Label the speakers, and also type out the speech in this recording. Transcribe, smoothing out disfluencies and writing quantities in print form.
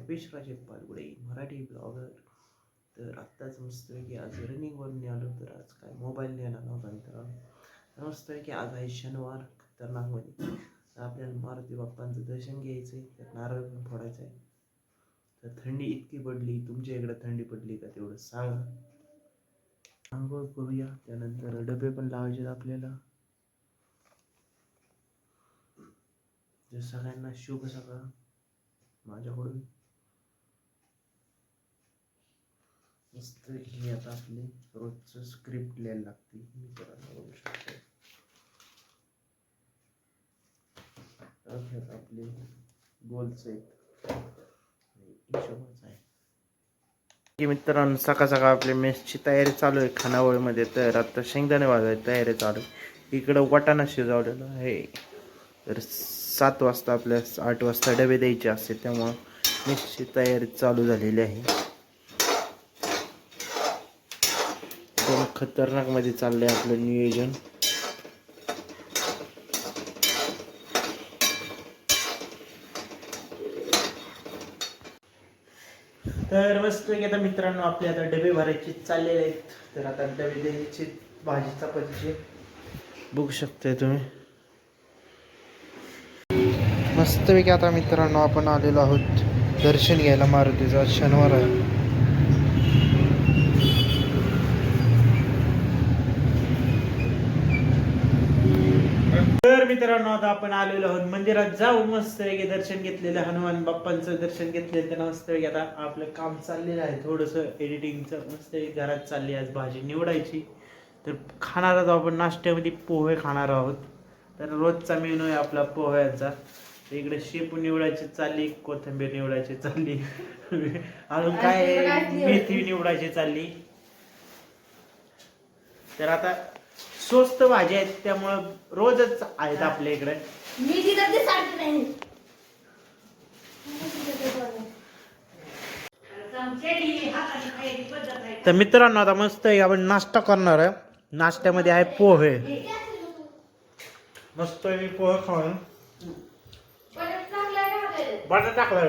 Speaker 1: विश्वास पालगुडे Marathi blogger. तर आत्ताच मस्तपैकी आज रनिंगवरून आलो. तर आज काय मोबाईल नेला नव्हता मित्रांनो. तर मस्तपैकी आज आहे शनिवार खतरनाकमध्ये. आपल्याला मारुती बाप्पांचं दर्शन घ्यायचं आहे. तर नारळ पण फोडायचं आहे. तर थंडी इतकी पडली. तुमच्या इकडे थंडी पडली का तेवढं सांगा. आंघोळ करूया. त्यानंतर डबे पण लावायचे आपल्याला. तर सगळ्यांना शुभ सकाळ माझ्याकडून. मस्त हे आता आपले रोजचं स्क्रिप्ट लिहायला लागते. मी करायला बघू शकतो. आपले गोलच आहेत हिशोबाच आहे. मित्रांनो सकाळ सकाळ आपल्या मेसची तयारी चालू आहे खानावळीमध्ये. तर आता शेंगदाणे वाजायची तयारी चालू आहे. इकडं वाटाणा शिजवलेला आहे. तर 7 वाजता आपल्या 8 वाजता डबे द्यायचे असते. त्यामुळं मेसची तयारी चालू झालेली आहे. एकदम खतरनाक मध्ये चाललंय आपलं नियोजन. तर मस्त आता मित्रांनो आपले आता डबे भरायचे चाललेले आहेत. तर आता डबे द्यायचे भाजी चपातीचे बघू शकताय तुम्ही. मस्तपैकी आता मित्रांनो आपण आलेलो आहोत दर्शन घ्यायला मारुतीचा. शनिवार आहे. तर मित्रांनो आता आपण आलेलो आहोत मंदिरात. जाऊ मस्त दर्शन घेतलेलं हनुमान बाप्पांचं दर्शन घेतलेलं. त्यांना मस्त आता आपलं काम चाललेलं आहे थोडंसं एडिटिंगचं. मस्त घरात चालली आज भाजी निवडायची. तर खाणार आहोत आपण नाश्त्यामध्ये पोहे खाणार आहोत. तर रोजचा मेनू आहे आपला पोह्यांचा. इकडे शेपू निवडायची चालली, कोथिंबीर निवडायची चालली, अजून काय मेथी निवडायची चालली. तर आता स्वस्त भाज्या आहेत त्यामुळं रोजच आहेत आपल्या इकडे. तर मित्रांनो आता मस्त आपण नाश्ता करणार आहे. नाश्त्यामध्ये आहे पोहे. मस्त मी पोहे खाऊन बटाटा टाकला.